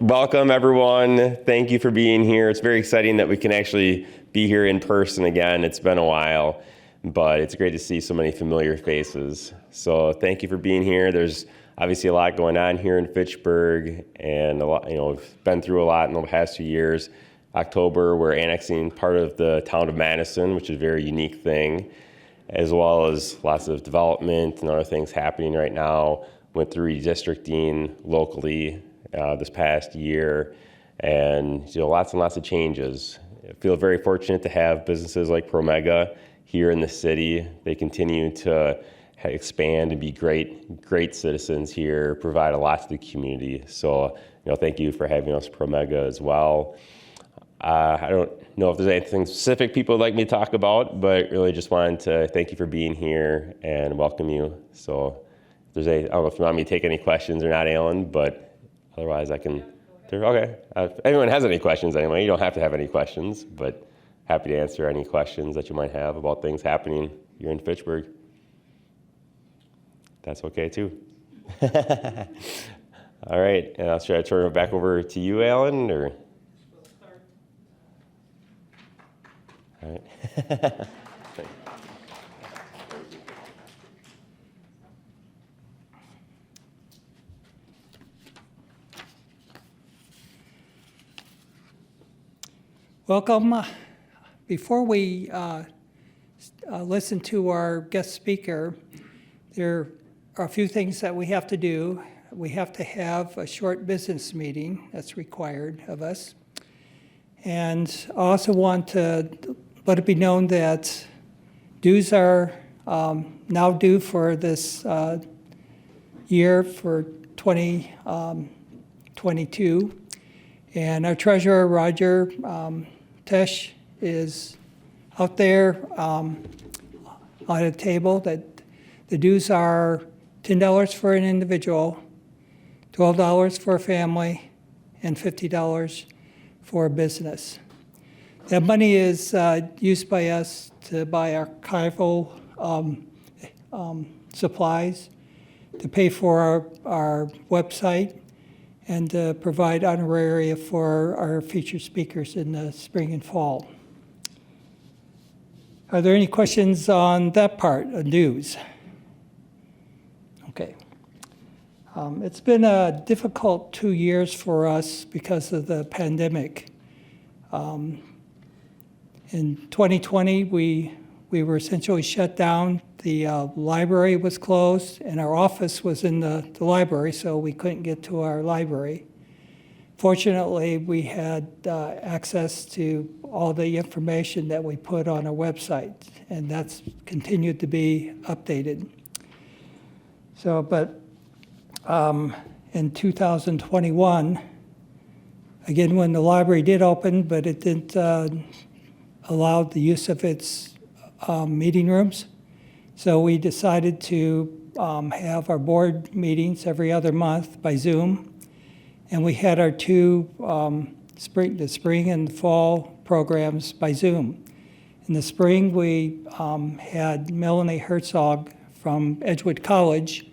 Welcome, everyone. Thank you for being here. It's very exciting that we can actually be here in person again. It's been a while, but it's great to see so many familiar faces. So thank you for being here. There's obviously a lot going on here in Fitchburg, and a lot, we've been through a lot in the past 2 years. October, we're annexing part of the town of Madison, which is a very unique thing, as well as lots of development and other things happening right now. Went through redistricting locally this past year, and lots and lots of changes. I feel very fortunate to have businesses like Promega here in the city. They continue to expand and be great citizens here, provide a lot to the community. So, thank you for having us, Promega, as well. I don't know if there's anything specific people would like me to talk about, but really just wanted to thank you for being here and welcome you. So, I don't know if you want me to take any questions or not, Alan, but otherwise I can. Okay. If anyone has any questions anyway, you don't have to have any questions, but happy to answer any questions that you might have about things happening here in Fitchburg. That's okay too. All right, and should I turn it back over to you, Alan, or? All right. Welcome. Before we listen to our guest speaker, there are a few things that we have to do. We have to have a short business meeting that's required of us. And I also want to let it be known that dues are now due for this year for 2022. And our treasurer, Roger Tesh, is out there on a table that the dues are $10 for an individual, $12 for a family, and $50 for a business. That money is used by us to buy archival supplies, to pay for our website, and to provide honoraria for our featured speakers in the spring and fall. Are there any questions on that part of dues? Okay. It's been a difficult 2 years for us because of the pandemic. In 2020, we were essentially shut down. The library was closed, and our office was in the library, so we couldn't get to our library. Fortunately, we had access to all the information that we put on our website, and that's continued to be updated. So, but in 2021, again, when the library did open, but it didn't allow the use of its meeting rooms. So we decided to have our board meetings every other month by Zoom. And we had our two the spring and fall programs by Zoom. In the spring, we had Melanie Herzog from Edgewood College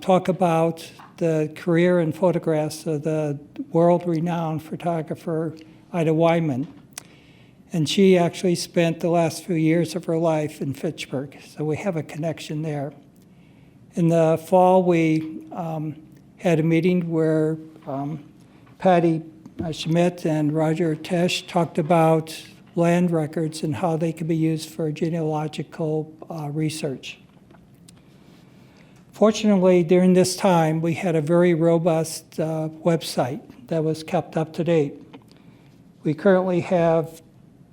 talk about the career and photographs of the world-renowned photographer Ida Wyman. And she actually spent the last few years of her life in Fitchburg, so we have a connection there. In the fall, we had a meeting where Patty Schmidt and Roger Tesh talked about land records and how they could be used for genealogical research. Fortunately, during this time, we had a very robust website that was kept up to date. We currently have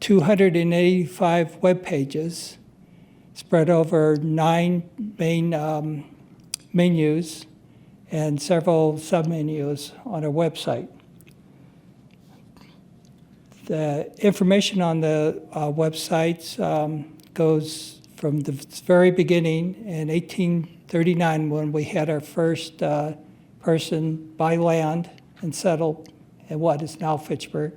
285 web pages spread over 9 main menus and several submenus on our website. The information on the websites goes from the very beginning in 1839 when we had our first person buy land and settle in what is now Fitchburg.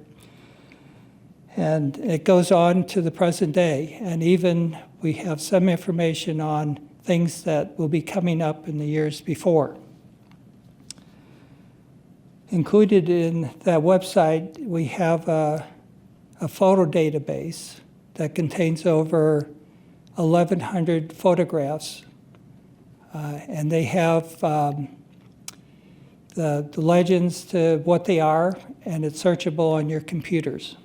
And it goes on to the present day. And even we have some information on things that will be coming up in the years before. Included in that website, we have a photo database that contains over 1,100 photographs. And they have the legends to what they are, and it's searchable on your computers.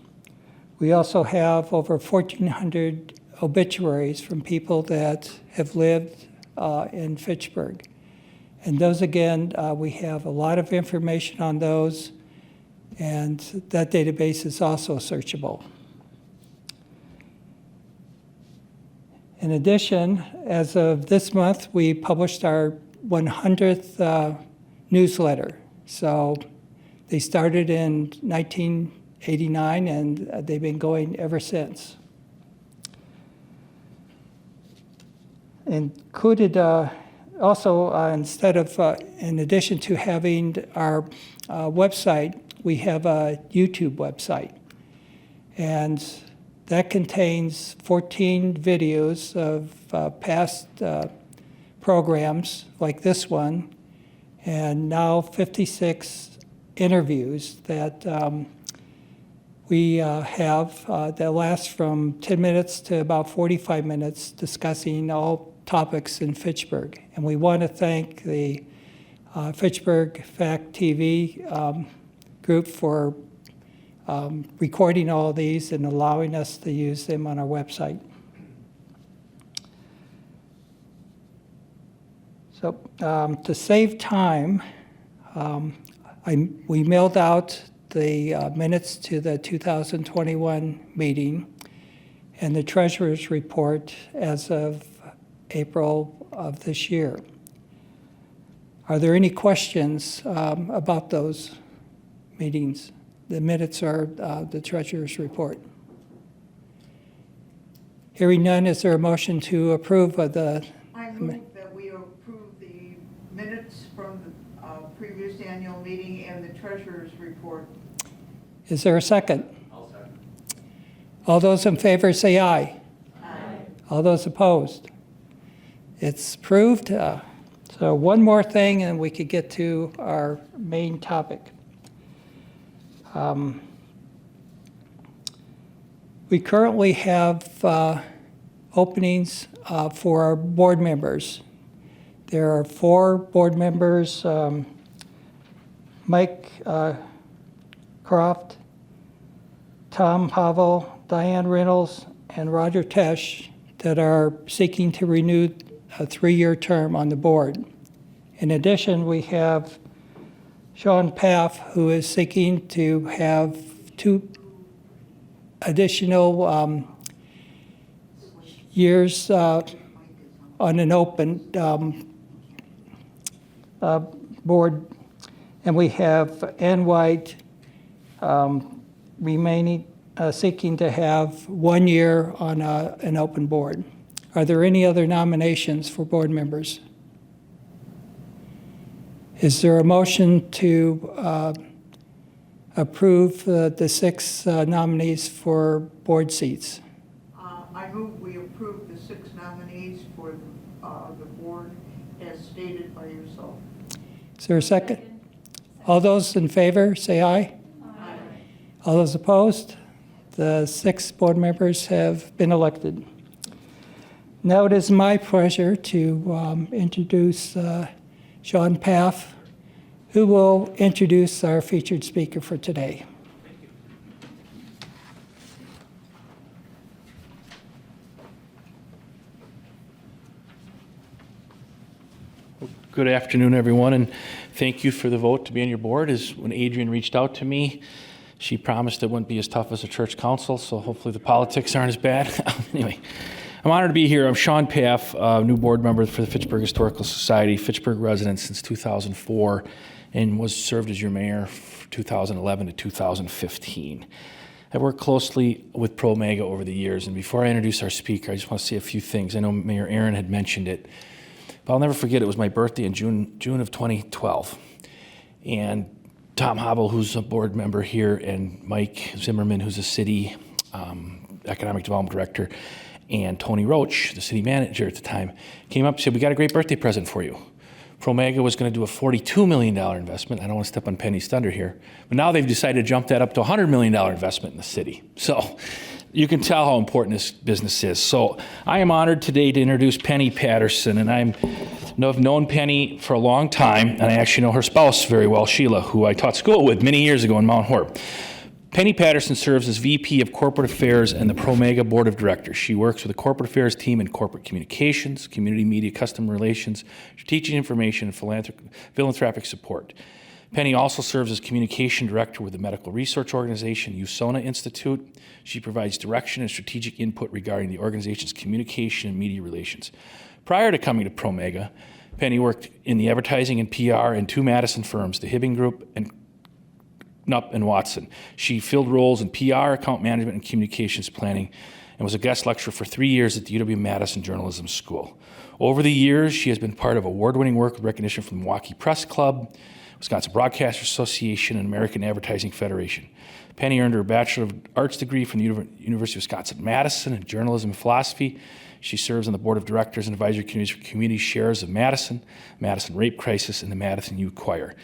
We also have over 1,400 obituaries from people that have lived in Fitchburg. And those, again, we have a lot of information on those, and that database is also searchable. In addition, as of this month, we published our 100th newsletter. So they started in 1989, and they've been going ever since. Included also, instead of, in addition to having our website, we have a YouTube website. And that contains 14 videos of past programs like this one, and now 56 interviews that we have that last from 10 minutes to about 45 minutes discussing all topics in Fitchburg. And we want to thank the Fitchburg Fact TV group for recording all of these and allowing us to use them on our website. So to save time, we mailed out the minutes to the 2021 meeting and the treasurer's report as of April of this year. Are there any questions about those meetings? The minutes are the treasurer's report. Hearing none, is there a motion to approve of the? I move that we approve the minutes from the previous annual meeting and the treasurer's report. Is there a second? I'll second. All those in favor say aye. Aye. All those opposed? It's approved. So one more thing and we could get to our main topic. We currently have openings for our board members. There are 4 board members, Mike Croft, Tom Havel, Diane Reynolds, and Roger Tesh, that are seeking to renew a 3-year term on the board. In addition, we have Sean Paff, who is seeking to have 2 additional years on an open board. And we have Ann White remaining, seeking to have 1 year on an open board. Are there any other nominations for board members? Is there a motion to approve the 6 nominees for board seats? I move we approve the 6 nominees for the board as stated by yourself. Is there a second? All those in favor, say aye. Aye. All those opposed? The 6 board members have been elected. Now it is my pleasure to introduce Sean Paff, who will introduce our featured speaker for today. Good afternoon, everyone, and thank you for the vote to be on your board. When Adrian reached out to me, she promised it wouldn't be as tough as a church council, so hopefully the politics aren't as bad. Anyway, I'm honored to be here. I'm Sean Paff, new board member for the Fitchburg Historical Society, Fitchburg resident since 2004, and was served as your mayor from 2011 to 2015. I worked closely with Promega over the years, and before I introduce our speaker, I just want to say a few things. I know Mayor Aaron had mentioned it, but I'll never forget it was my birthday in June of 2012. And Tom Havel, who's a board member here, and Mike Zimmerman, who's a city economic development director, and Tony Roach, the city manager at the time, came up and said, "We got a great birthday present for you. Promega was going to do a $42 million investment. I don't want to step on Penny's thunder here, but now they've decided to jump that up to a $100 million investment in the city. So you can tell how important this business is. So I am honored today to introduce Penny Patterson, and I've known Penny for a long time, and I actually know her spouse very well, Sheila, who I taught school with many years ago in Mount Horeb. Penny Patterson serves as VP of Corporate Affairs and the Promega Board of Directors. She works with the Corporate Affairs team in corporate communications, community media, customer relations, strategic information, and philanthropic support. Penny also serves as Communication Director with the Medical Research Organization, USONA Institute. She provides direction and strategic input regarding the organization's communication and media relations. Prior to coming to Promega, Penny worked in the advertising and PR in two Madison firms, the Hibbing Group and Knupp and Watson. She filled roles in PR, account management, and communications planning, and was a guest lecturer for 3 years at the UW-Madison Journalism School. Over the years, she has been part of award-winning work with recognition from the Milwaukee Press Club, Wisconsin Broadcasters Association, and American Advertising Federation. Penny earned her Bachelor of Arts degree from the University of Wisconsin-Madison in journalism and philosophy. She serves on the board of directors and advisory committees for community shares of Madison, Madison Rape Crisis, and the Madison Youth Choir.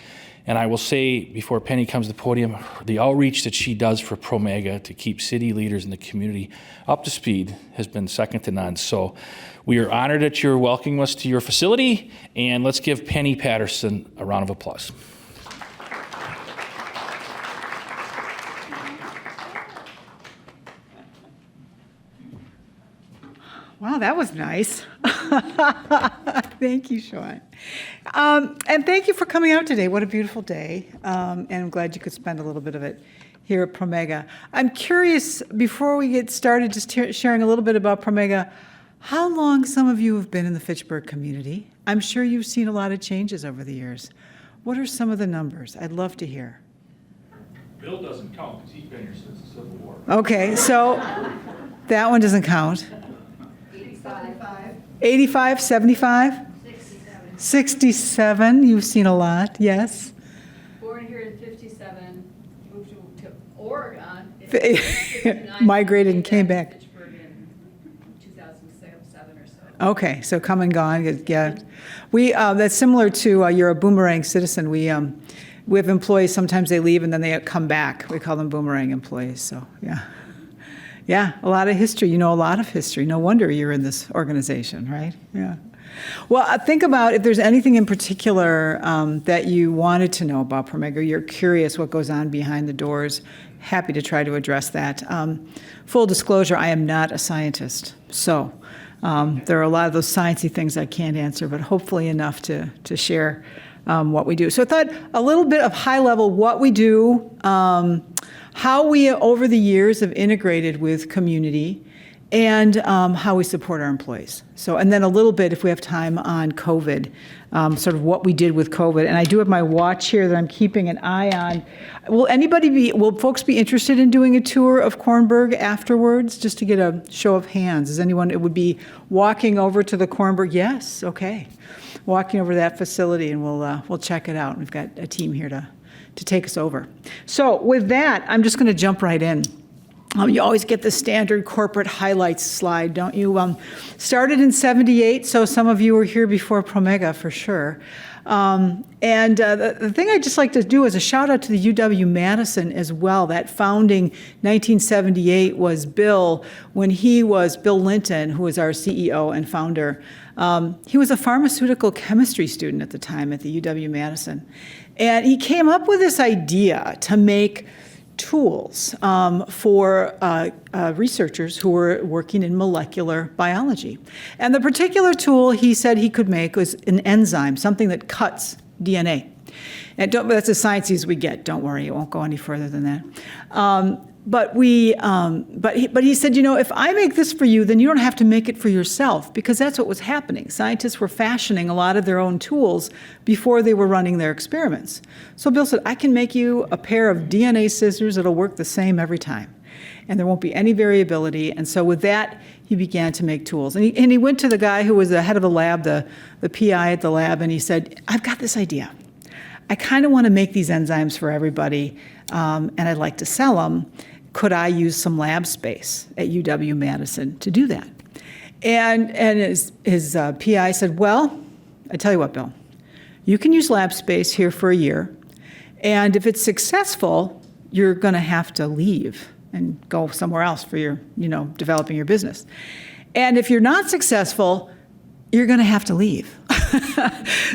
And I will say, before Penny comes to the podium, the outreach that she does for Promega to keep city leaders in the community up to speed has been second to none. So we are honored that you're welcoming us to your facility, and let's give Penny Patterson a round of applause. Wow, that was nice. Thank you, Sean. And thank you for coming out today. What a beautiful day. And I'm glad you could spend a little bit of it here at Promega. I'm curious, before we get started, just sharing a little bit about Promega, how long some of you have been in the Fitchburg community. I'm sure you've seen a lot of changes over the years. What are some of the numbers? I'd love to hear. Bill doesn't count because he's been here since the Civil War. Okay, so that one doesn't count. 85, 75? 67. 67, you've seen a lot, yes. Born here in 57, moved to Oregon. Migrated and came back. Fitchburg in 2007 or so. Okay, so come and gone, yeah. We, that's similar to, you're a boomerang citizen. We have employees, sometimes they leave and then they come back. We call them boomerang employees, so yeah. Yeah, a lot of history. You know a lot of history. No wonder you're in this organization, right? Yeah. Well, think about if there's anything in particular that you wanted to know about Promega, you're curious what goes on behind the doors, happy to try to address that. Full disclosure, I am not a scientist, so there are a lot of those sciencey things I can't answer, but hopefully enough to share what we do. So I thought a little bit of high level what we do, how we over the years have integrated with community, and how we support our employees. So, and then a little bit, if we have time, on COVID, sort of what we did with COVID. And I do have my watch here that I'm keeping an eye on. Will folks be interested in doing a tour of Kornberg afterwards, just to get a show of hands? Is anyone, it would be walking over to the Kornberg? Yes, okay. Walking over to that facility, and we'll check it out. We've got a team here to take us over. So with that, I'm just going to jump right in. You always get the standard corporate highlights slide, don't you? Started in '78, so some of you were here before Promega for sure. The thing I'd just like to do is a shout out to the UW-Madison as well. That founding 1978 was Bill Linton, who was our CEO and founder. He was a pharmaceutical chemistry student at the time at the UW-Madison. And he came up with this idea to make tools for researchers who were working in molecular biology. And the particular tool he said he could make was an enzyme, something that cuts DNA. And that's as sciencey as we get. Don't worry, it won't go any further than that. But he said, you know, if I make this for you, then you don't have to make it for yourself, because that's what was happening. Scientists were fashioning a lot of their own tools before they were running their experiments. So Bill said, I can make you a pair of DNA scissors that'll work the same every time, and there won't be any variability. And so with that, he began to make tools. And he went to the guy who was the head of the lab, the PI at the lab, and he said, I've got this idea. I kind of want to make these enzymes for everybody, and I'd like to sell them. Could I use some lab space at UW-Madison to do that? And his PI said, well, I tell you what, Bill, you can use lab space here for a year, and if it's successful, you're going to have to leave and go somewhere else for your, developing your business. And if you're not successful, you're going to have to leave.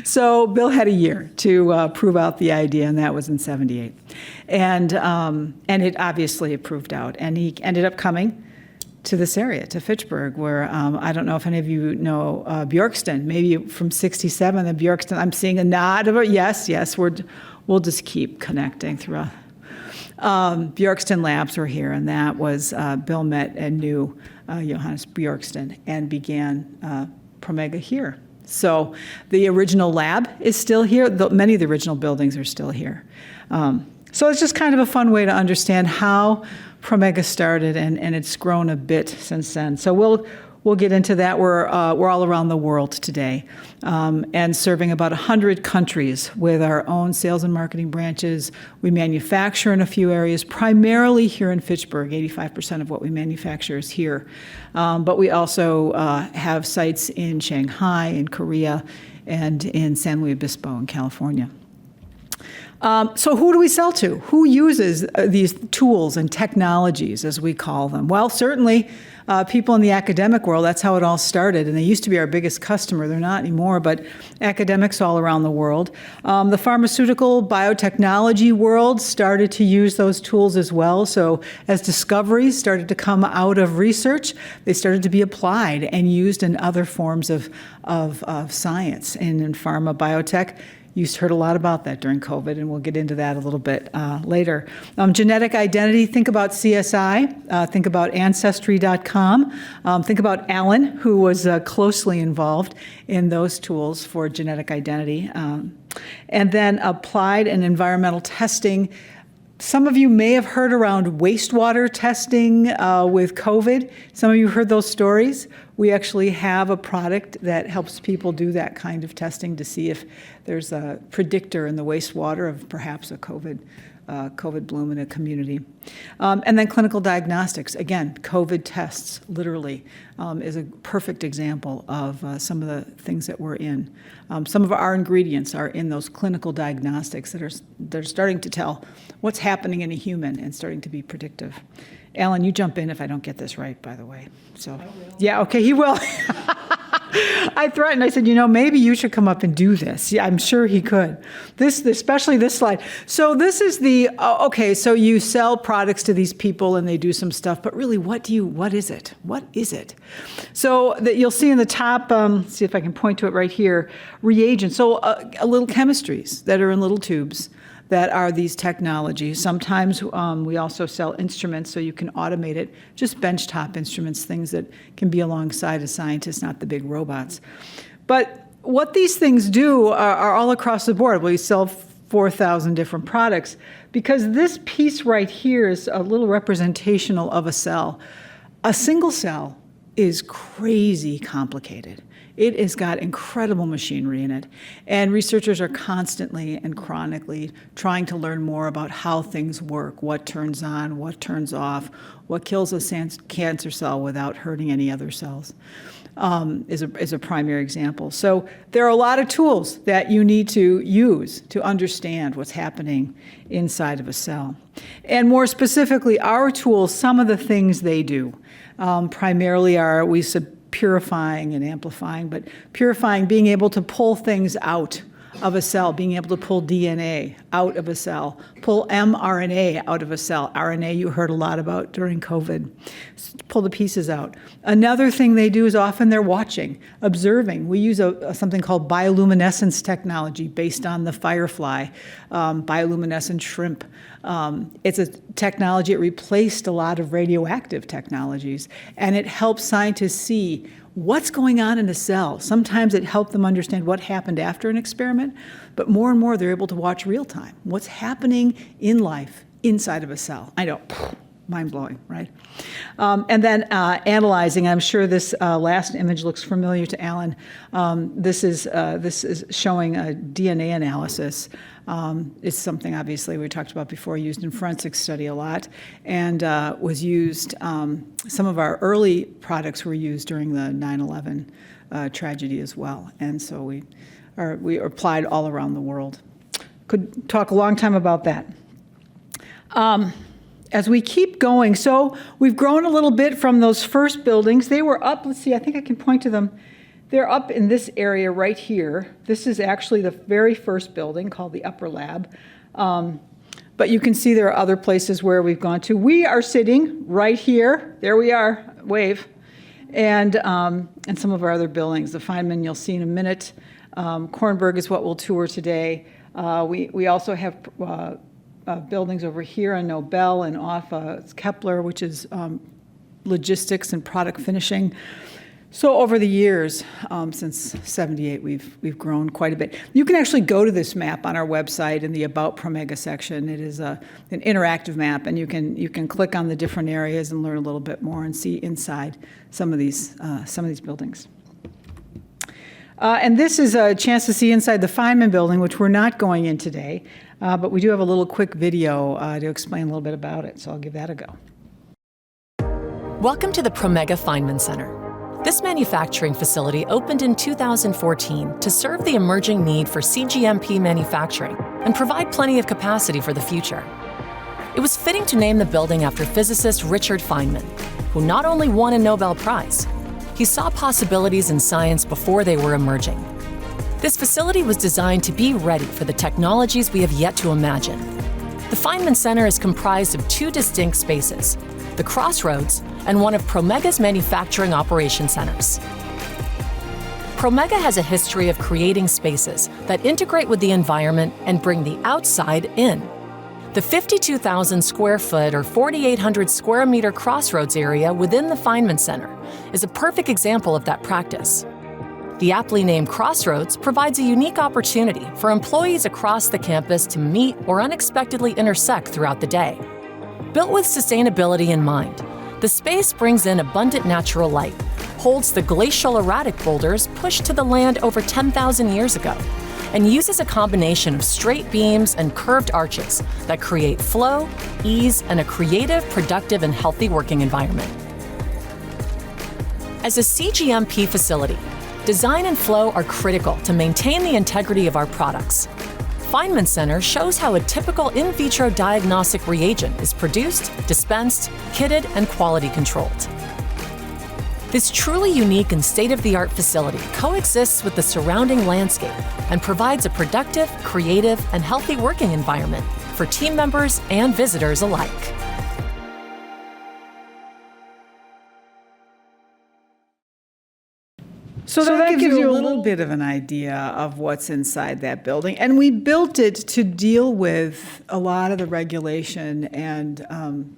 So Bill had a year to prove out the idea, and that was in '78. And it obviously proved out. And he ended up coming to this area, to Fitchburg, where I don't know if any of you know Bjorkston, maybe from '67, the Bjorkston, I'm seeing a nod of it. Yes, we'll just keep connecting throughout. Bjorkston Labs were here, and that was, Bill met and knew Johannes Bjorkston and began Promega here. So the original lab is still here. Many of the original buildings are still here. So it's just kind of a fun way to understand how Promega started, and it's grown a bit since then. So we'll get into that. We're all around the world today, and serving about 100 countries with our own sales and marketing branches. We manufacture in a few areas, primarily here in Fitchburg. 85% of what we manufacture is here. But we also have sites in Shanghai, in Korea, and in San Luis Obispo in California. So who do we sell to? Who uses these tools and technologies, as we call them? Well, certainly people in the academic world. That's how it all started. And they used to be our biggest customer. They're not anymore, but academics all around the world. The pharmaceutical biotechnology world started to use those tools as well. So as discoveries started to come out of research, they started to be applied and used in other forms of science. And in pharma, biotech, you heard a lot about that during COVID, and we'll get into that a little bit later. Genetic identity, think about CSI, think about Ancestry.com, think about Alan, who was closely involved in those tools for genetic identity. And then applied and environmental testing. Some of you may have heard around wastewater testing with COVID. Some of you heard those stories. We actually have a product that helps people do that kind of testing to see if there's a predictor in the wastewater of perhaps a COVID bloom in a community. And then clinical diagnostics. Again, COVID tests, literally, is a perfect example of some of the things that we're in. Some of our ingredients are in those clinical diagnostics that are starting to tell what's happening in a human and starting to be predictive. Alan, you jump in if I don't get this right, by the way. So, yeah, okay, he will. I threatened. I said, maybe you should come up and do this. Yeah, I'm sure he could. Especially this slide. So this is okay, so you sell products to these people and they do some stuff, but really, what is it? What is it? So that you'll see in the top, see if I can point to it right here, reagents. So little chemistries that are in little tubes that are these technologies. Sometimes we also sell instruments so you can automate it, just benchtop instruments, things that can be alongside a scientist, not the big robots. But what these things do are all across the board. We sell 4,000 different products because this piece right here is a little representational of a cell. A single cell is crazy complicated. It has got incredible machinery in it, and researchers are constantly and chronically trying to learn more about how things work, what turns on, what turns off, what kills a cancer cell without hurting any other cells, is a primary example. So there are a lot of tools that you need to use to understand what's happening inside of a cell. And more specifically, our tools, some of the things they do, primarily are purifying and amplifying, but purifying, being able to pull things out of a cell, being able to pull DNA out of a cell, pull mRNA out of a cell. RNA you heard a lot about during COVID. Pull the pieces out. Another thing they do is often they're watching, observing. We use something called bioluminescence technology based on the firefly, bioluminescent shrimp. It's a technology, it replaced a lot of radioactive technologies, and it helps scientists see what's going on in a cell. Sometimes it helped them understand what happened after an experiment, but more and more they're able to watch real time. What's happening in life inside of a cell. I know, mind-blowing, right? And then analyzing. I'm sure this last image looks familiar to Alan. This is showing a DNA analysis. It's something, obviously, we talked about before, used in forensic study a lot, and was used, some of our early products were used during the 9/11 tragedy as well. And so we are applied all around the world. Could talk a long time about that. As we keep going, so we've grown a little bit from those first buildings. They were up, let's see, I think I can point to them. They're up in this area right here. This is actually the very first building called the Upper Lab. But you can see there are other places where we've gone to. We are sitting right here. There we are, wave. And some of our other buildings. The Feynman you'll see in a minute. Kornberg is what we'll tour today. We also have buildings over here on Nobel and off Kepler, which is logistics and product finishing. So over the years, since '78, we've grown quite a bit. You can actually go to this map on our website in the About Promega section. It is an interactive map, and you can click on the different areas and learn a little bit more and see inside some of these buildings. And this is a chance to see inside the Feynman building, which we're not going in today, but we do have a little quick video to explain a little bit about it, so I'll give that a go. Welcome to the Promega Feynman Center. This manufacturing facility opened in 2014 to serve the emerging need for cGMP manufacturing and provide plenty of capacity for the future. It was fitting to name the building after physicist Richard Feynman, who not only won a Nobel Prize, he saw possibilities in science before they were emerging. This facility was designed to be ready for the technologies we have yet to imagine. The Feynman Center is comprised of two distinct spaces, the Crossroads and one of Promega's manufacturing operation centers. Promega has a history of creating spaces that integrate with the environment and bring the outside in. The 52,000 square foot or 4,800 square meter Crossroads area within the Feynman Center is a perfect example of that practice. The aptly named Crossroads provides a unique opportunity for employees across the campus to meet or unexpectedly intersect throughout the day. Built with sustainability in mind, the space brings in abundant natural light, holds the glacial erratic boulders pushed to the land over 10,000 years ago, and uses a combination of straight beams and curved arches that create flow, ease, and a creative, productive, and healthy working environment. As a cGMP facility, design and flow are critical to maintain the integrity of our products. Feynman Center shows how a typical in vitro diagnostic reagent is produced, dispensed, kitted, and quality controlled. This truly unique and state-of-the-art facility coexists with the surrounding landscape and provides a productive, creative, and healthy working environment for team members and visitors alike. So that gives you a little bit of an idea of what's inside that building. And we built it to deal with a lot of the regulation and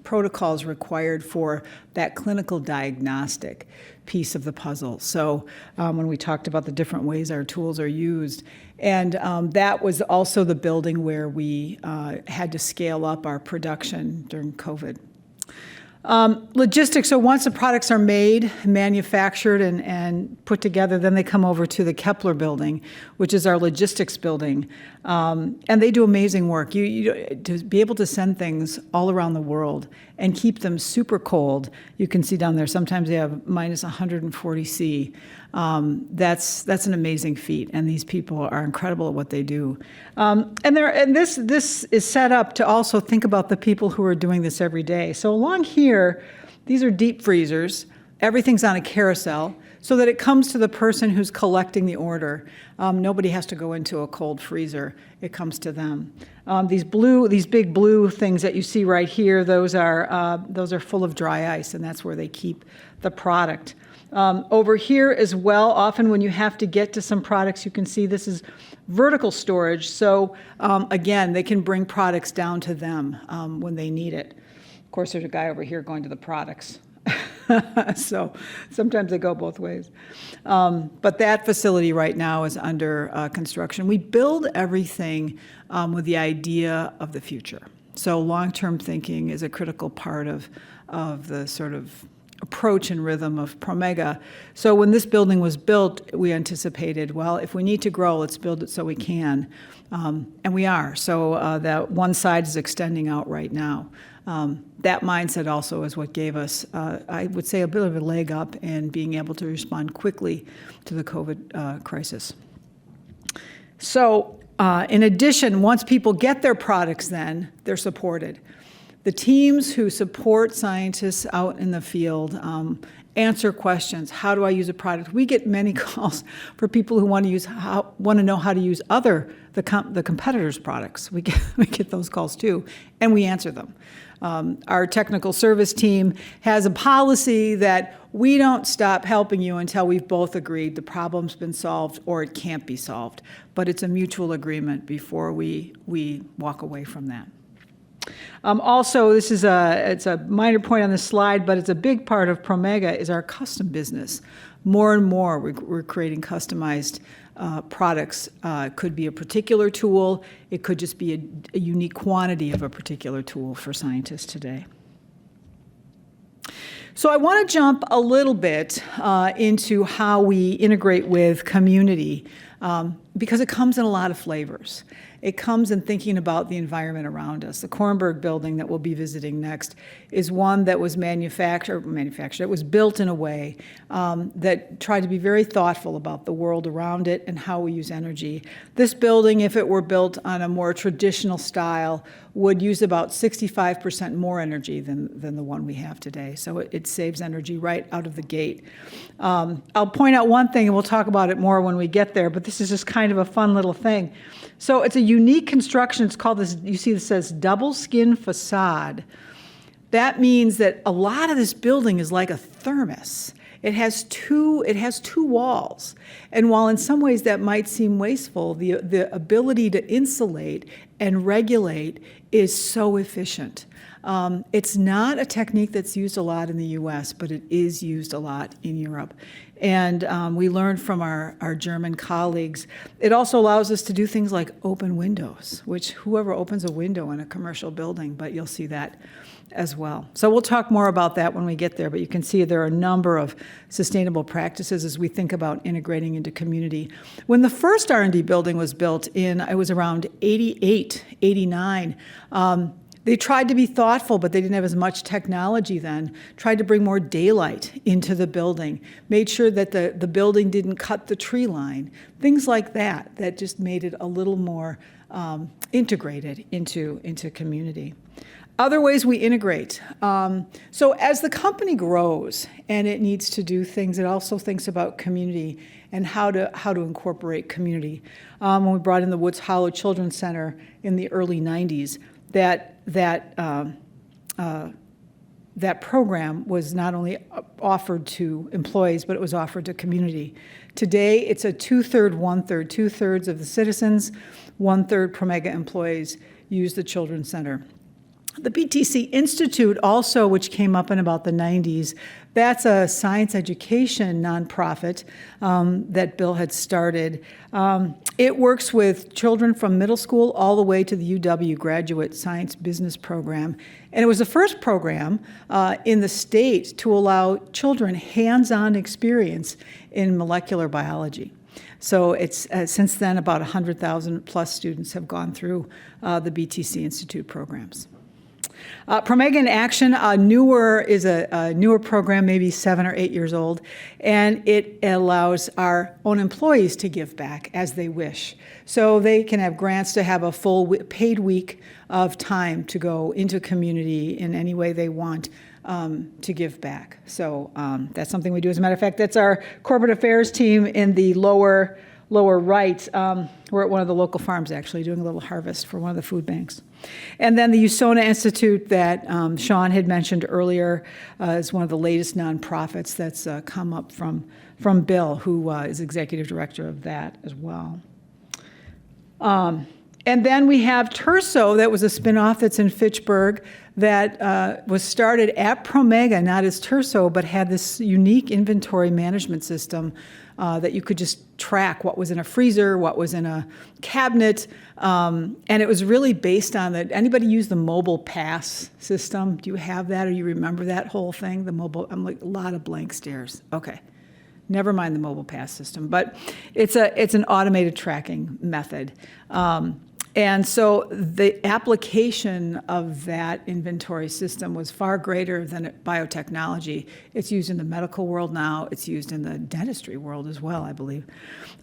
protocols required for that clinical diagnostic piece of the puzzle. So when we talked about the different ways our tools are used, and that was also the building where we had to scale up our production during COVID. Logistics, so once the products are made, manufactured, and put together, then they come over to the Kepler building, which is our logistics building. And they do amazing work. To be able to send things all around the world and keep them super cold, you can see down there, sometimes they have minus 140 C. That's an amazing feat, and these people are incredible at what they do. And this is set up to also think about the people who are doing this every day. So along here, these are deep freezers. Everything's on a carousel so that it comes to the person who's collecting the order. Nobody has to go into a cold freezer. It comes to them. These big blue things that you see right here, those are full of dry ice, and that's where they keep the product. Over here as well, often when you have to get to some products, you can see this is vertical storage. So again, they can bring products down to them when they need it. Of course, there's a guy over here going to the products. So sometimes they go both ways. But that facility right now is under construction. We build everything with the idea of the future. So long-term thinking is a critical part of the sort of approach and rhythm of Promega. So when this building was built, we anticipated, well, if we need to grow, let's build it so we can. And we are. So that one side is extending out right now. that mindset also is what gave us, I would say, a bit of a leg up in being able to respond quickly to the COVID crisis. So in addition, once people get their products then, they're supported. The teams who support scientists out in the field answer questions. How do I use a product? We get many calls for people who want to know how to use the competitors' products. We get those calls too, and we answer them. Our technical service team has a policy that we don't stop helping you until we've both agreed the problem's been solved or it can't be solved. But it's a mutual agreement before we walk away from that. Also, it's a minor point on the slide, but it's a big part of Promega is our custom business. More and more, we're creating customized products. It could be a particular tool. It could just be a unique quantity of a particular tool for scientists today. So I want to jump a little bit into how we integrate with community because it comes in a lot of flavors. It comes in thinking about the environment around us. The Kornberg building that we'll be visiting next is one that was it was built in a way that tried to be very thoughtful about the world around it and how we use energy. This building, if it were built on a more traditional style, would use about 65% more energy than the one we have today. So it saves energy right out of the gate. I'll point out one thing, and we'll talk about it more when we get there, but this is just kind of a fun little thing. So it's a unique construction. It's called this, you see this says double skin facade. That means that a lot of this building is like a thermos. It has two walls. And while in some ways that might seem wasteful, the ability to insulate and regulate is so efficient. It's not a technique that's used a lot in the US, but it is used a lot in Europe. And we learned from our German colleagues. It also allows us to do things like open windows, which whoever opens a window in a commercial building, but you'll see that as well. So we'll talk more about that when we get there, but you can see there are a number of sustainable practices as we think about integrating into community. When the first R&D building was built it was around 88, 89, they tried to be thoughtful, but they didn't have as much technology then, tried to bring more daylight into the building, made sure that the building didn't cut the tree line, things like that just made it a little more integrated into community. Other ways we integrate. So as the company grows and it needs to do things, it also thinks about community and how to incorporate community. When we brought in the Woods Hollow Children's Center in the early 90s, that program was not only offered to employees, but it was offered to community. Today, it's a 2/3, 1/3. 2/3 of the citizens, 1/3 Promega employees use the Children's Center. The BTC Institute also, which came up in about the 90s, that's a science education nonprofit that Bill had started. It works with children from middle school all the way to the UW Graduate Science Business Program. And it was the first program in the state to allow children hands-on experience in molecular biology. So it's since then about 100,000 plus students have gone through the BTC Institute programs. Promega in Action, is a newer program, maybe 7 or 8 years old, and it allows our own employees to give back as they wish. So they can have grants to have a full paid week of time to go into community in any way they want to give back. So that's something we do. As a matter of fact, that's our corporate affairs team in the lower right. We're at one of the local farms, actually, doing a little harvest for one of the food banks. And then the USONA Institute that Sean had mentioned earlier is one of the latest nonprofits that's come up from Bill, who is executive director of that as well. And then we have Terso, that was a spinoff that's in Fitchburg that was started at Promega, not as Terso, but had this unique inventory management system that you could just track what was in a freezer, what was in a cabinet, and it was really based on that. Anybody use the mobile pass system? Do you have that, or you remember that whole thing? The mobile, I'm like, a lot of blank stares. Okay. Never mind the mobile pass system, but it's an automated tracking method. And so the application of that inventory system was far greater than biotechnology. It's used in the medical world now. It's used in the dentistry world as well, I believe.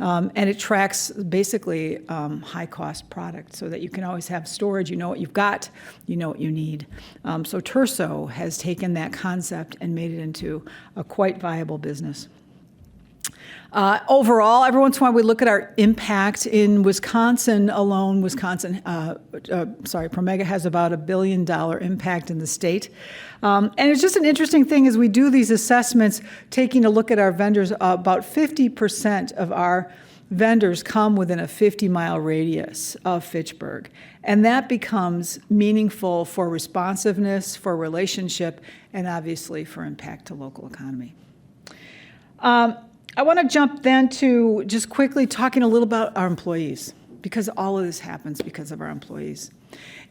And it tracks basically high-cost product so that you can always have storage. You know what you've got. You know what you need. So Terso has taken that concept and made it into a quite viable business. Overall, every once in a while we look at our impact in Wisconsin alone. Promega has about $1 billion impact in the state. And it's just an interesting thing as we do these assessments, taking a look at our vendors, about 50% of our vendors come within a 50-mile radius of Fitchburg. And that becomes meaningful for responsiveness, for relationship, and obviously for impact to local economy. I want to jump then to just quickly talking a little about our employees, because all of this happens because of our employees.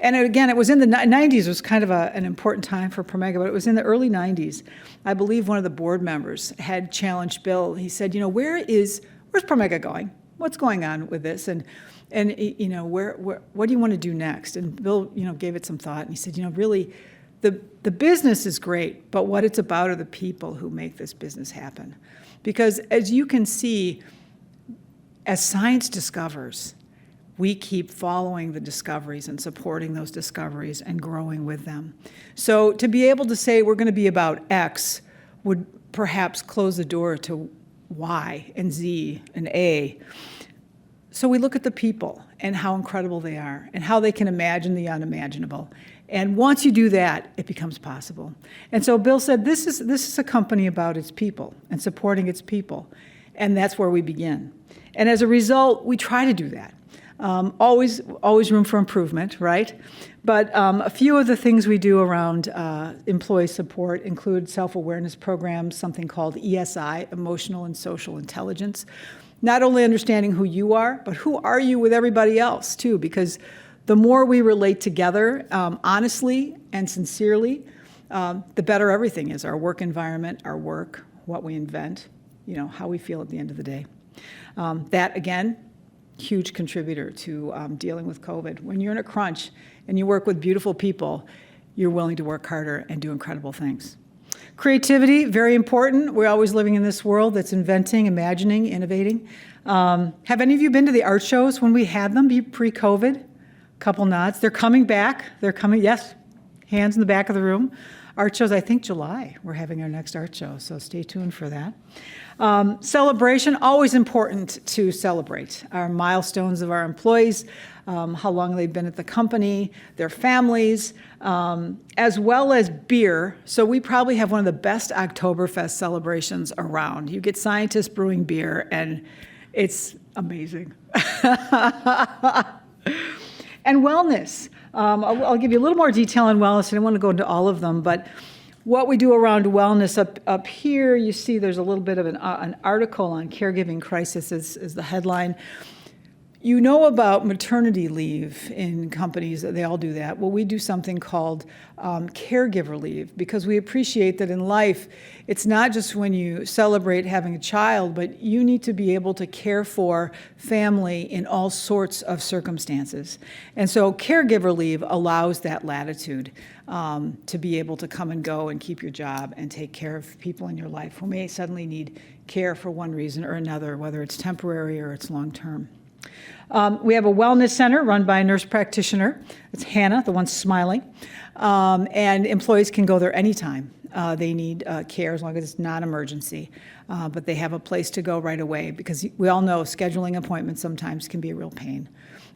And again, it was in the 90s, it was kind of an important time for Promega, but it was in the early 90s. I believe one of the board members had challenged Bill. He said, where's Promega going? What's going on with this? And what do you want to do next? And Bill, gave it some thought, and he said, really, the business is great, but what it's about are the people who make this business happen. Because as you can see, as science discovers, we keep following the discoveries and supporting those discoveries and growing with them. So to be able to say we're going to be about X would perhaps close the door to Y and Z and A. So we look at the people and how incredible they are and how they can imagine the unimaginable. And once you do that, it becomes possible. And so Bill said, this is a company about its people and supporting its people. And that's where we begin. And as a result, we try to do that. Always room for improvement, right? But a few of the things we do around employee support include self-awareness programs, something called ESI, Emotional and Social Intelligence. Not only understanding who you are, but who are you with everybody else, too, because the more we relate together, honestly and sincerely, the better everything is. Our work environment, our work, what we invent, how we feel at the end of the day. That, again, huge contributor to dealing with COVID. When you're in a crunch and you work with beautiful people, you're willing to work harder and do incredible things. Creativity, very important. We're always living in this world that's inventing, imagining, innovating. Have any of you been to the art shows when we had them pre-COVID? Couple nods. They're coming back. They're coming, yes, hands in the back of the room. Art shows, I think July, we're having our next art show, so stay tuned for that. Celebration, always important to celebrate our milestones of our employees, how long they've been at the company, their families, as well as beer. So we probably have one of the best Oktoberfest celebrations around. You get scientists brewing beer, and it's amazing. And wellness. I'll give you a little more detail on wellness. I don't want to go into all of them, but what we do around wellness up here, you see there's a little bit of an article on caregiving crisis is the headline. You know about maternity leave in companies, they all do that. Well, we do something called caregiver leave, because we appreciate that in life, it's not just when you celebrate having a child, but you need to be able to care for family in all sorts of circumstances. And so caregiver leave allows that latitude to be able to come and go and keep your job and take care of people in your life who may suddenly need care for one reason or another, whether it's temporary or it's long-term. We have a wellness center run by a nurse practitioner. It's Hannah, the one smiling. And employees can go there anytime they need care, as long as it's not emergency. But they have a place to go right away, because we all know scheduling appointments sometimes can be a real pain.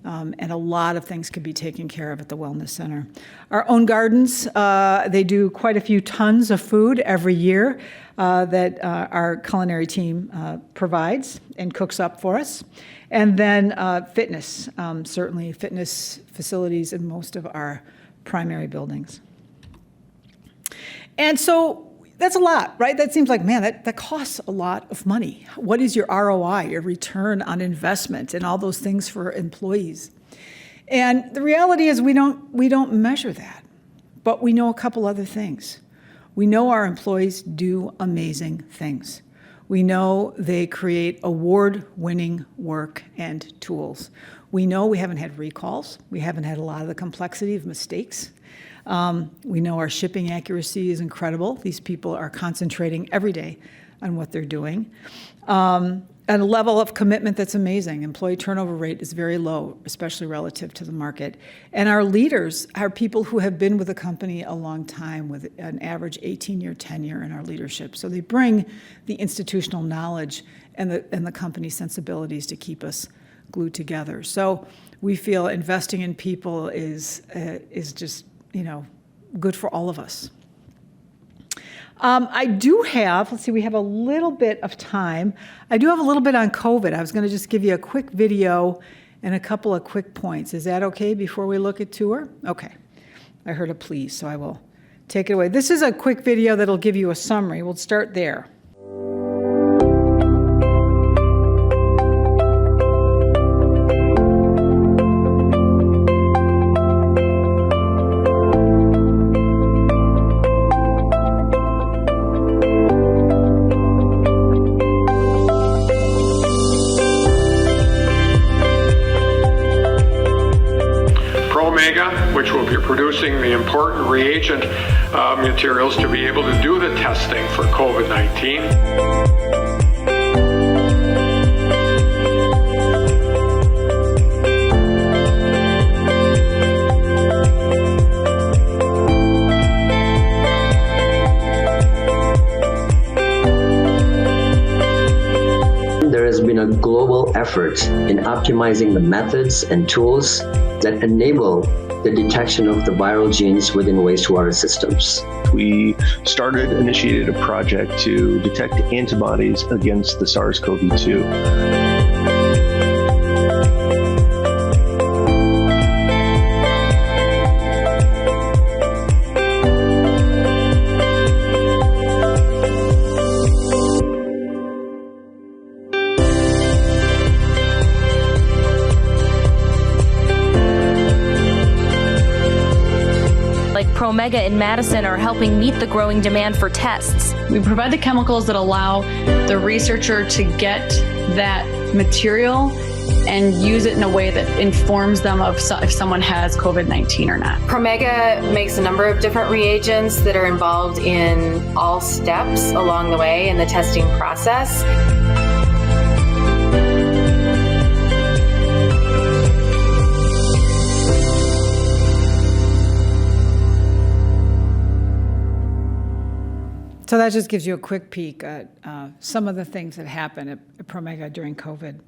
And a lot of things can be taken care of at the wellness center. Our own gardens, they do quite a few tons of food every year that our culinary team provides and cooks up for us. And then fitness, certainly fitness facilities in most of our primary buildings. And so that's a lot, right? That seems like, man, that costs a lot of money. What is your ROI, your return on investment, and all those things for employees? And the reality is we don't measure that, but we know a couple other things. We know our employees do amazing things. We know they create award-winning work and tools. We know we haven't had recalls. We haven't had a lot of the complexity of mistakes. We know our shipping accuracy is incredible. These people are concentrating every day on what they're doing. And a level of commitment that's amazing. Employee turnover rate is very low, especially relative to the market. And our leaders are people who have been with the company a long time with an average 18-year tenure in our leadership. So they bring the institutional knowledge and the company sensibilities to keep us glued together. So we feel investing in people is just, good for all of us. I do have, let's see, we have a little bit of time. I do have a little bit on COVID. I was going to just give you a quick video and a couple of quick points. Is that okay before we look at tour? Okay. I heard a please, so I will take it away. This is a quick video that'll give you a summary. We'll start there. Promega, which will be producing the important reagent materials to be able to do the testing for COVID-19. There has been a global effort in optimizing the methods and tools that enable the detection of the viral genes within wastewater systems. We initiated a project to detect antibodies against the SARS-CoV-2. Promega in Madison are helping meet the growing demand for tests. We provide the chemicals that allow the researcher to get that material and use it in a way that informs them of if someone has COVID-19 or not. Promega makes a number of different reagents that are involved in all steps along the way in the testing process. So that just gives you a quick peek at some of the things that happened at Promega during COVID.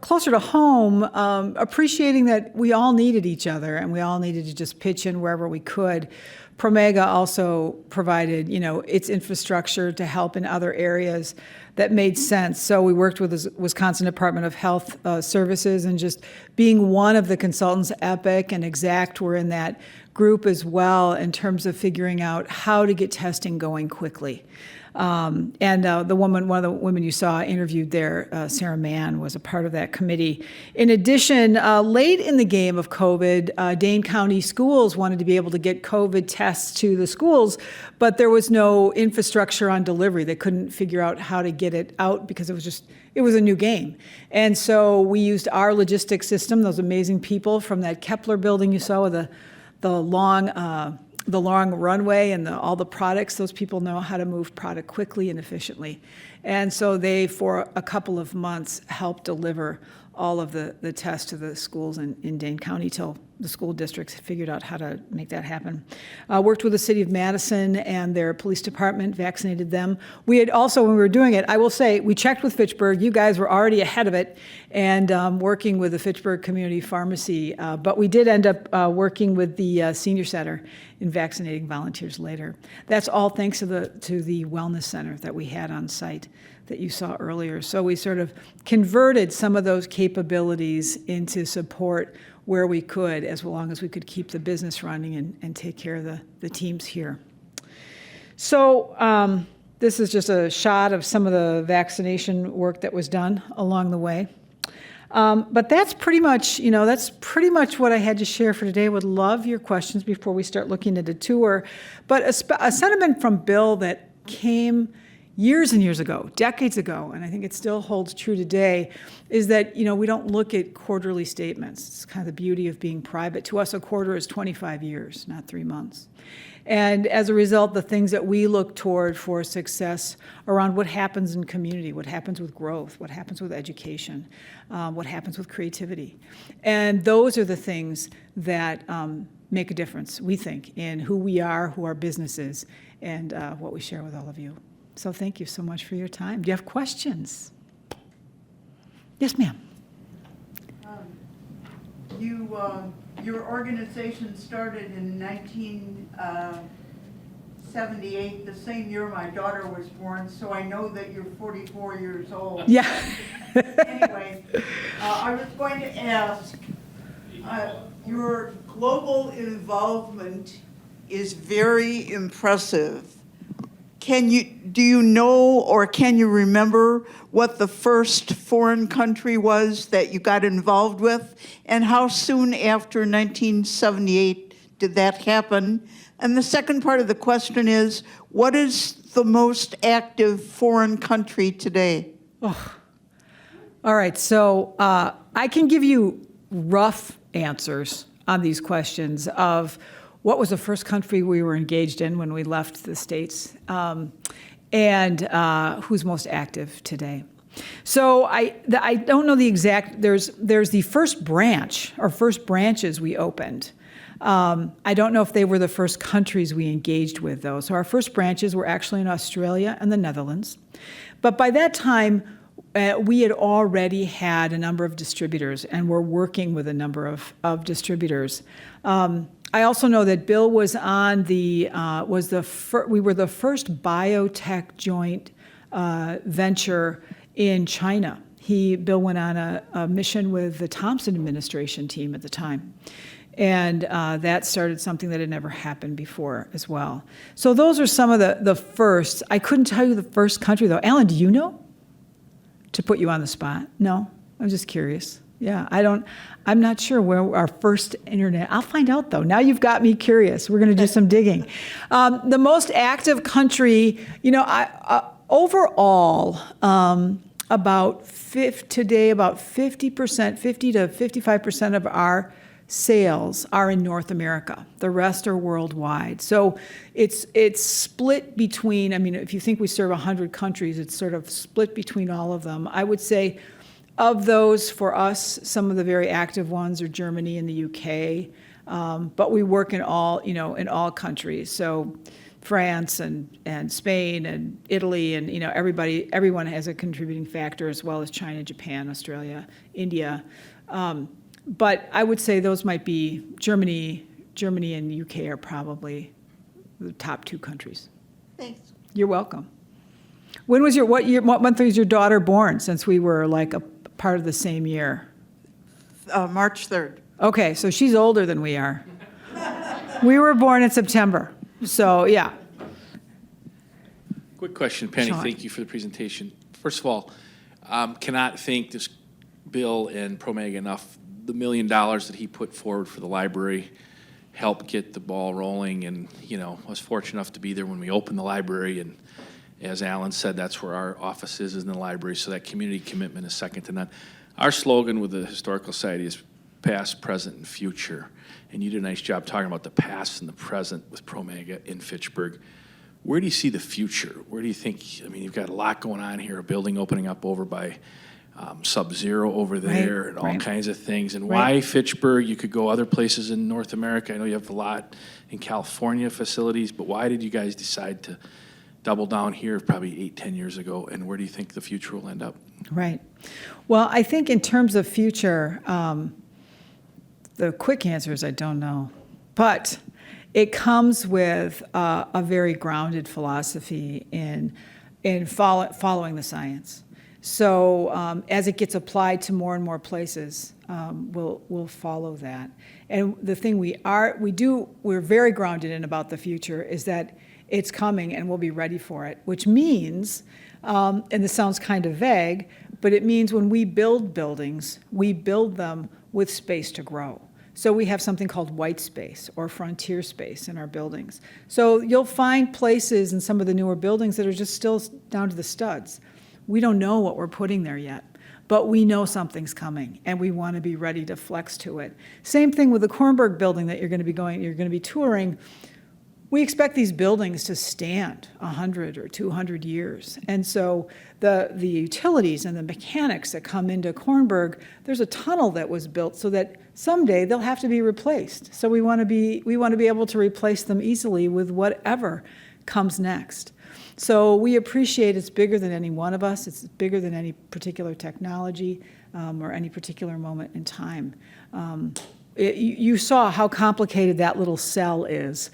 Closer to home, appreciating that we all needed each other and we all needed to just pitch in wherever we could. Promega also provided, its infrastructure to help in other areas that made sense. So we worked with the Wisconsin Department of Health Services, and just being one of the consultants, Epic and Exact were in that group as well in terms of figuring out how to get testing going quickly. One of the women you saw interviewed there, Sarah Mann, was a part of that committee. In addition, late in the game of COVID, Dane County schools wanted to be able to get COVID tests to the schools, but there was no infrastructure on delivery. They couldn't figure out how to get it out because it was a new game. And so we used our logistics system, those amazing people from that Kepler building you saw with the long runway and all the products. Those people know how to move product quickly and efficiently. And so they, for a couple of months, helped deliver all of the tests to the schools in Dane County till the school districts figured out how to make that happen. Worked with the city of Madison and their police department, vaccinated them. We had also, when we were doing it, I will say, we checked with Fitchburg. You guys were already ahead of it and working with the Fitchburg Community Pharmacy. But we did end up working with the senior center in vaccinating volunteers later. That's all thanks to the wellness center that we had on site that you saw earlier. So we sort of converted some of those capabilities into support where we could, as long as we could keep the business running and take care of the teams here. So this is just a shot of some of the vaccination work that was done along the way. But that's pretty much, what I had to share for today. Would love your questions before we start looking at a tour. But a sentiment from Bill that came years and years ago, decades ago, and I think it still holds true today, is that, we don't look at quarterly statements. It's kind of the beauty of being private. To us, a quarter is 25 years, not 3 months. And as a result, the things that we look toward for success around what happens in community, what happens with growth, what happens with education, what happens with creativity. And those are the things that make a difference, we think, in who we are, who our business is, and what we share with all of you. So thank you so much for your time. Do you have questions? Yes, ma'am. Your organization started in 1978, the same year my daughter was born, so I know that you're 44 years old. Yeah. Anyway, I was going to ask, your global involvement is very impressive. Do you know or can you remember what the first foreign country was that you got involved with? And how soon after 1978 did that happen? And the second part of the question is, what is the most active foreign country today? Oh. All right, so I can give you rough answers on these questions of what was the first country we were engaged in when we left the States, and who's most active today. So I don't know the exact, there's the first branch, or first branches we opened. I don't know if they were the first countries we engaged with, though. So our first branches were actually in Australia and the Netherlands. But by that time, we had already had a number of distributors and were working with a number of distributors. I also know that Bill was on we were the first biotech joint venture in China. Bill went on a mission with the Thompson administration team at the time. And that started something that had never happened before as well. So those are some of the firsts. I couldn't tell you the first country, though. Alan, do you know? To put you on the spot? No? I'm just curious. Yeah, I'm not sure where our first internet, I'll find out though. Now you've got me curious. We're gonna do some digging. The most active country, overall, today about 50% to 55% of our sales are in North America. The rest are worldwide. So it's split between, if you think we serve 100 countries, it's sort of split between all of them. I would say of those, for us, some of the very active ones are Germany and the UK, but we work in all countries. So France and Spain and Italy and everyone has a contributing factor, as well as China, Japan, Australia, India. But I would say those might be Germany and UK are probably the top two countries. Thanks. You're welcome. What month was your daughter born, since we were like a part of the same year? March 3rd. Okay, so she's older than we are. We were born in September, so yeah. Quick question, Penny. Sean. Thank you for the presentation. First of all, cannot thank this Bill and Promega enough. The $1 million that he put forward for the library helped get the ball rolling, and I was fortunate enough to be there when we opened the library, and as Alan said, that's where our office is in the library, so that community commitment is second to none. Our slogan with the Historical Society is past, present, and future, and you did a nice job talking about the past and the present with Promega in Fitchburg. Where do you see the future? Where do you think, you've got a lot going on here, a building opening up over by Sub-Zero over there, and all kinds of things. And why Fitchburg? You could go other places in North America. I know you have a lot in California facilities, but why did you guys decide to double down here probably 8-10 years ago? And where do you think the future will end up? Right. Well, I think in terms of future, the quick answer is I don't know. But it comes with a very grounded philosophy in following the science. So as it gets applied to more and more places, we'll follow that. And the thing we're very grounded in about the future is that it's coming and we'll be ready for it, which means, and this sounds kind of vague, but it means when we build buildings, we build them with space to grow. So we have something called white space or frontier space in our buildings. So you'll find places in some of the newer buildings that are just still down to the studs. We don't know what we're putting there yet, but we know something's coming and we want to be ready to flex to it. Same thing with the Kornberg building that you're going to be touring. We expect these buildings to stand 100 or 200 years. And so the utilities and the mechanics that come into Kornberg, there's a tunnel that was built so that someday they'll have to be replaced. So we want to be able to replace them easily with whatever comes next. So we appreciate it's bigger than any one of us. It's bigger than any particular technology or any particular moment in time. You saw how complicated that little cell is.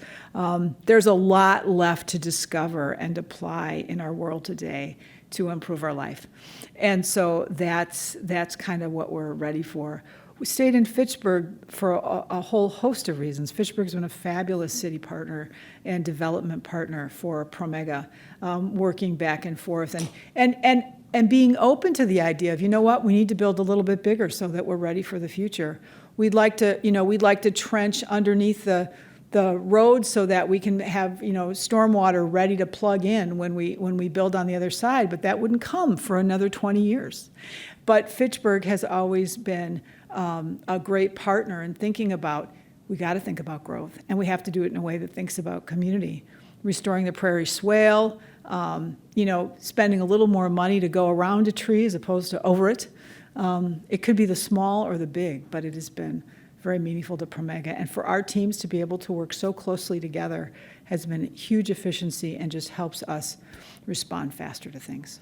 There's a lot left to discover and apply in our world today to improve our life. And so that's kind of what we're ready for. We stayed in Fitchburg for a whole host of reasons. Fitchburg's been a fabulous city partner and development partner for Promega, working back and forth and being open to the idea of, you know what, we need to build a little bit bigger so that we're ready for the future. We'd like to trench underneath the road so that we can have, stormwater ready to plug in when we build on the other side, but that wouldn't come for another 20 years. But Fitchburg has always been a great partner in thinking about, we got to think about growth, and we have to do it in a way that thinks about community. Restoring the prairie swale, spending a little more money to go around a tree as opposed to over it. It could be the small or the big, but it has been very meaningful to Promega. And for our teams to be able to work so closely together has been huge efficiency and just helps us respond faster to things.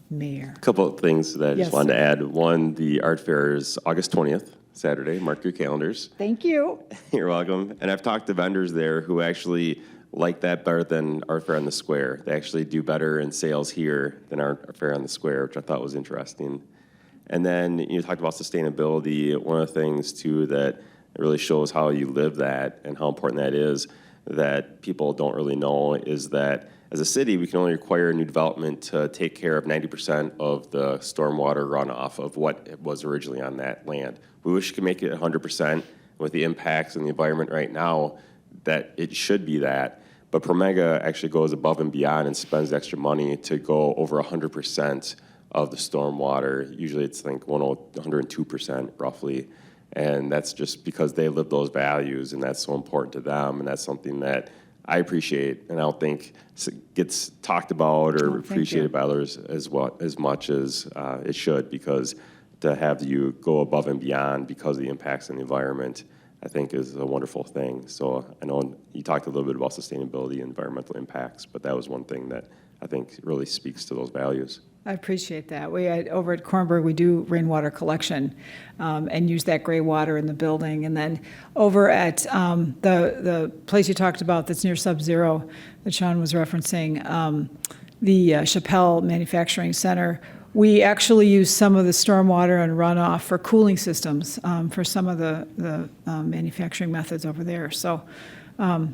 Mayor. A couple of things that I just Yes, wanted to sir. add. One, the art fair is August 20th, Saturday. Mark your calendars. Thank you. You're welcome. And I've talked to vendors there who actually like that better than Art Fair on the Square. They actually do better in sales here than Art Fair on the Square, which I thought was interesting. And then you talked about sustainability. One of the things, too, that really shows how you live that and how important that is that people don't really know is that as a city, we can only require new development to take care of 90% of the stormwater runoff of what was originally on that land. We wish we could make it 100% with the impacts on the environment right now, that it should be that. But Promega actually goes above and beyond and spends extra money to go over 100% of the stormwater. Usually it's like 102% roughly. And that's just because they live those values and that's so important to them. And that's something that I appreciate and I don't think gets talked about or appreciated by others as much as it should, because to have you go above and beyond because of the impacts on the environment, I think is a wonderful thing. So I know you talked a little bit about sustainability and environmental impacts, but that was one thing that I think really speaks to those values. I appreciate that. Over at Kornberg, we do rainwater collection and use that gray water in the building. And then over at the place you talked about that's near Sub-Zero that Sean was referencing, the Chappelle Manufacturing Center, we actually use some of the stormwater and runoff for cooling systems for some of the manufacturing methods over there. So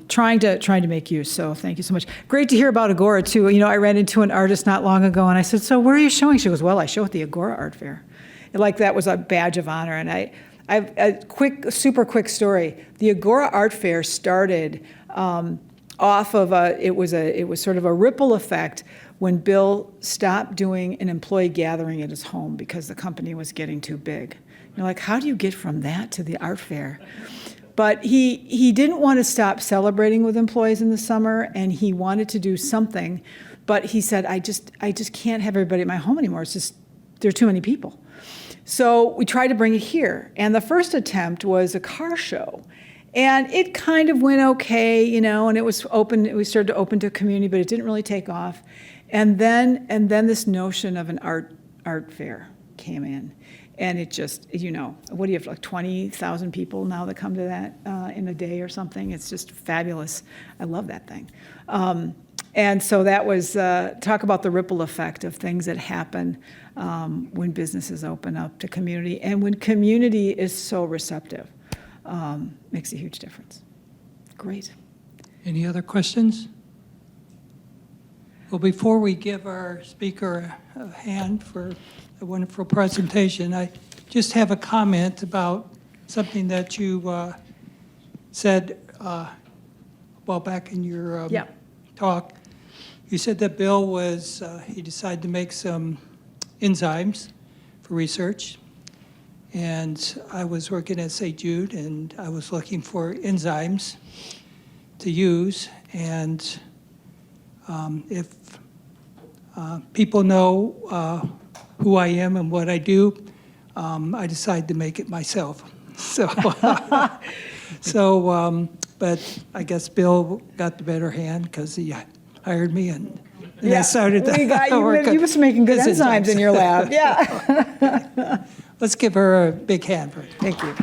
trying to make use. So thank you so much. Great to hear about Agora too. I ran into an artist not long ago and I said, so where are you showing? She goes, well, I show at the Agora Art Fair. Like that was a badge of honor. And a super quick story. The Agora Art Fair started off of it was sort of a ripple effect when Bill stopped doing an employee gathering at his home because the company was getting too big. You're like, how do you get from that to the art fair? But he didn't want to stop celebrating with employees in the summer, and he wanted to do something. But he said, I just can't have everybody at my home anymore. It's just, there are too many people. So we tried to bring it here. And the first attempt was a car show. And it kind of went okay, and it was open. We started to open to community, but it didn't really take off. And then this notion of an art fair came in. And it just, what do you have, like 20,000 people now that come to that in a day or something? It's just fabulous. I love that thing. And so that was, talk about the ripple effect of things that happen when businesses open up to community. And when community is so receptive, makes a huge difference. Great. Any other questions? Well, before we give our speaker a hand for a wonderful presentation, I just have a comment about something that you said well back in your Yeah. talk. You said that Bill was, he decided to make some enzymes for research. And I was working at St. Jude, and I was looking for enzymes to use. And if people know who I am and what I do, I decided to make it myself. So, but I guess Bill got the better hand because he hired me, and I started We got you was making good enzymes in your lab. Yeah. Let's give her a big hand. Thank you.